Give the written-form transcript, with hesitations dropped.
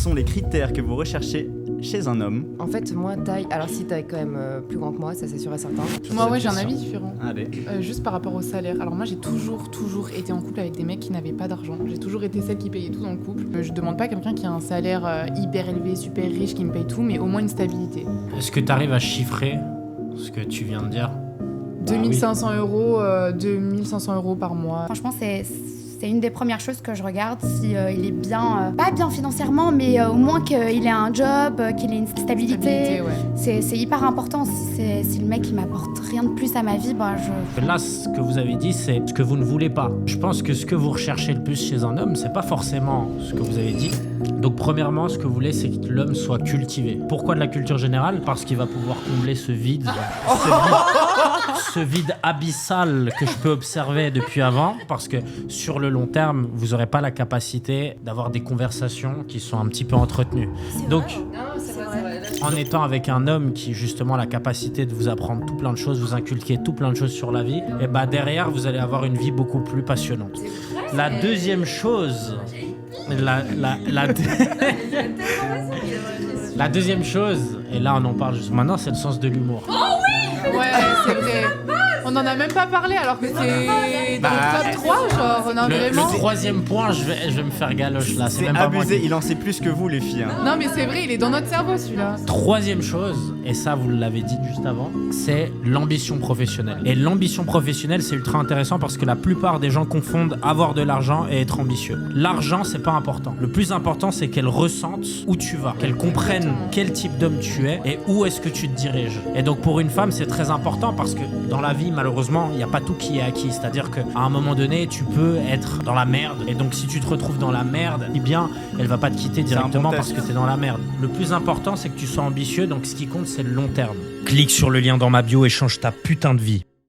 sont les critères que vous recherchez chez un homme? En fait, moi, taille. Alors, si taille quand même plus grand que moi, ça c'est sûr et certain. Moi, ouais, j'ai un avis différent. Allez. Juste par rapport au salaire. Alors, moi, j'ai toujours été en couple avec des mecs qui n'avaient pas d'argent. J'ai toujours été celle qui payait tout dans le couple. Je demande pas quelqu'un qui a un salaire hyper élevé, super riche, qui me paye tout, mais au moins une stabilité. Est-ce que tu arrives à chiffrer ce que tu viens de dire? 2500 euros, 2500 euros par mois. Franchement, c'est une des premières choses que je regarde, si il est bien, pas bien financièrement, mais au moins qu'il ait un job, qu'il ait une stabilité. Ouais. C'est hyper important. Si le mec il m'apporte rien de plus à ma vie, bah Là, ce que vous avez dit, c'est ce que vous ne voulez pas. Je pense que ce que vous recherchez le plus chez un homme, c'est pas forcément ce que vous avez dit. Donc premièrement, ce que vous voulez, c'est que l'homme soit cultivé. Pourquoi de la culture générale? Parce qu'il va pouvoir combler ce vide, ce vide abyssal que je peux observer depuis avant. Parce que sur le long terme, vous n'aurez pas la capacité d'avoir des conversations qui sont un petit peu entretenues. Donc, en étant avec un homme qui justement a la capacité de vous apprendre tout plein de choses, vous inculquer tout plein de choses sur la vie, et bah derrière, vous allez avoir une vie beaucoup plus passionnante. La deuxième chose... La deuxième chose, et là on en parle juste maintenant, c'est le sens de l'humour. Ouais, c'est vrai. On en a même pas parlé alors que c'est dans le top 3, genre, on a vraiment... Le troisième point, je vais me faire galoche là. C'est même pas moi abusé, qui- il en sait plus que vous les filles. Hein. Non mais c'est vrai, il est dans notre cerveau celui-là. Troisième chose, et ça vous l'avez dit juste avant, c'est l'ambition professionnelle. Et l'ambition professionnelle, c'est ultra intéressant parce que la plupart des gens confondent avoir de l'argent et être ambitieux. L'argent, c'est pas important. Le plus important, c'est qu'elle ressente où tu vas, qu'elle comprenne quel type d'homme tu es et où est-ce que tu te diriges. Et donc pour une femme, c'est très important parce que dans la vie, malheureusement, il n'y a pas tout qui est acquis. C'est-à-dire qu'à un moment donné, tu peux être dans la merde. Et donc si tu te retrouves dans la merde, eh bien, elle va pas te quitter directement parce que t'es dans la merde. Le plus important, c'est que tu sois ambitieux. Donc ce qui compte, c'est le long terme. Clique sur le lien dans ma bio et change ta putain de vie.